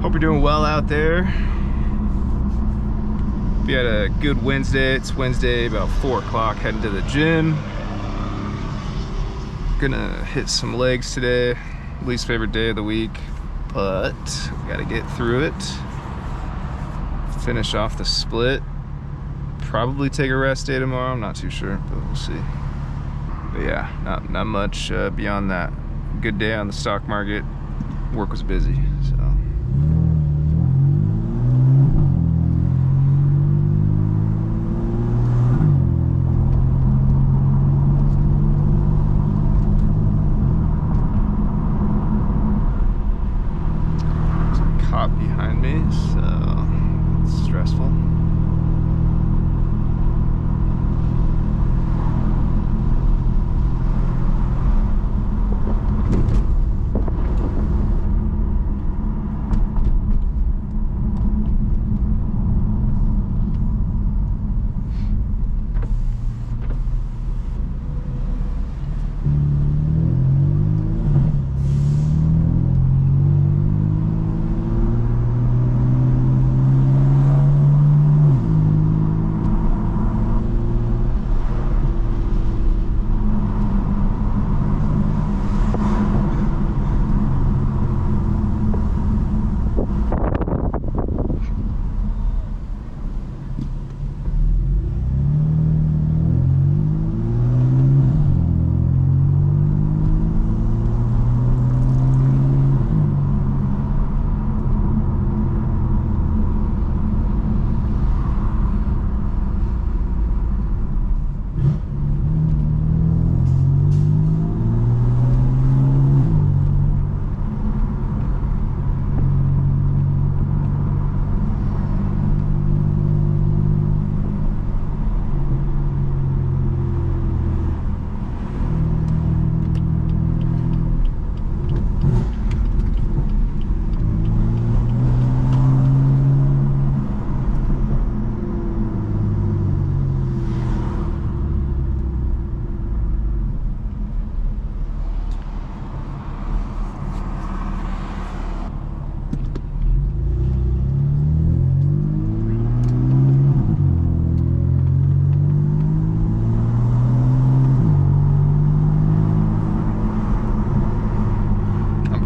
Hope you're doing well out there. We had a good Wednesday. It's Wednesday, about 4 o'clock, heading to the gym. Gonna hit some legs today. Least favorite day of the week, but we gotta get through it. Finish off the split. Probably take a rest day tomorrow. I'm not too sure, but we'll see. But yeah, not much beyond that. Good day on the stock market. Work was busy, so. Behind me, so it's stressful.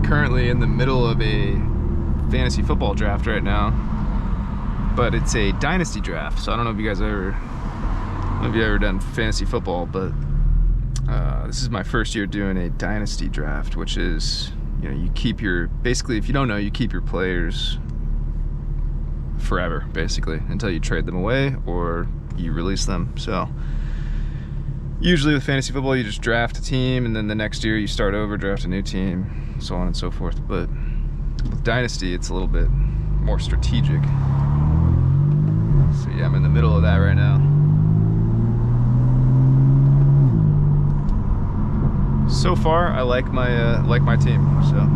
Currently in the middle of a fantasy football draft right now, but it's a dynasty draft. So I don't know if you guys ever done fantasy football, but this is my first year doing a dynasty draft, which is, you know, you keep your, basically, if you don't know, you keep your players forever, basically, until you trade them away or you release them. So usually with fantasy football, you just draft a team, and then the next year you start over, draft a new team, so on and so forth. But with Dynasty, it's a little bit more strategic. So yeah, I'm in the middle of that right now. So far, I like my team, so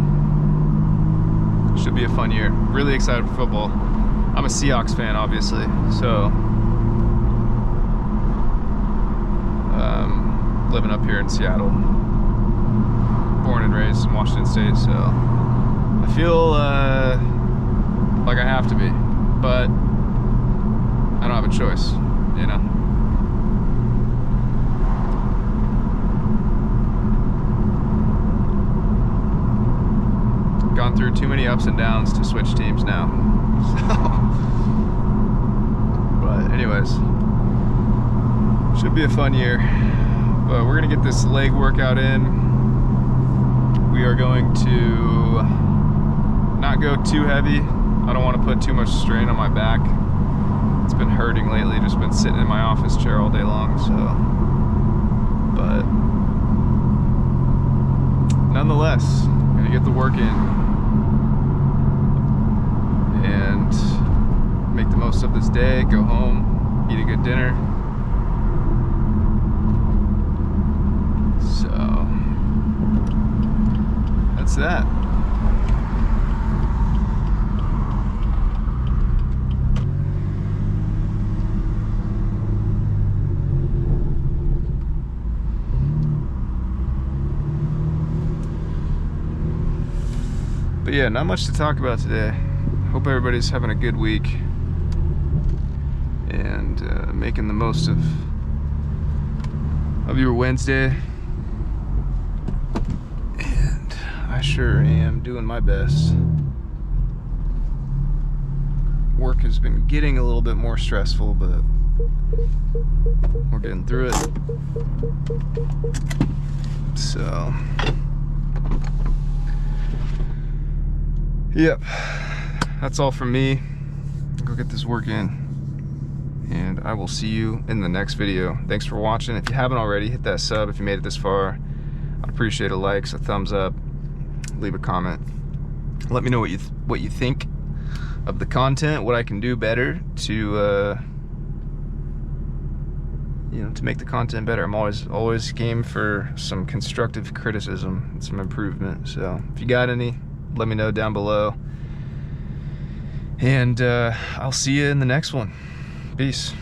should be a fun year. Really excited for football. I'm a Seahawks fan, obviously, so living up here in Seattle, born and raised in Washington State, so I feel like I have to be, but I don't have a choice, you know. Gone through too many ups and downs to switch teams now. So, but anyways, should be a fun year. But we're gonna get this leg workout in. We are going to not go too heavy. I don't want to put too much strain on my back. It's been hurting lately, just been sitting in my office chair all day long, so. But nonetheless, gonna get the work in and make the most of this day, go home, eat a good dinner. So that's that. But yeah, not much to talk about today. hope everybody's having a good week and making the most of your Wednesday. And I sure am doing my best. Work has been getting a little bit more stressful, but we're getting through it. So, yep, that's all from me. Go get this work in, and I will see you in the next video. Thanks for watching. If you haven't already, hit that sub if you made it this far. I'd appreciate a like, a thumbs up, leave a comment. Let me know what you think of the content, what I can do better to to make the content better. I'm always game for some constructive criticism and some improvement. So if you got any, let me know down below. And I'll see you in the next one. Peace.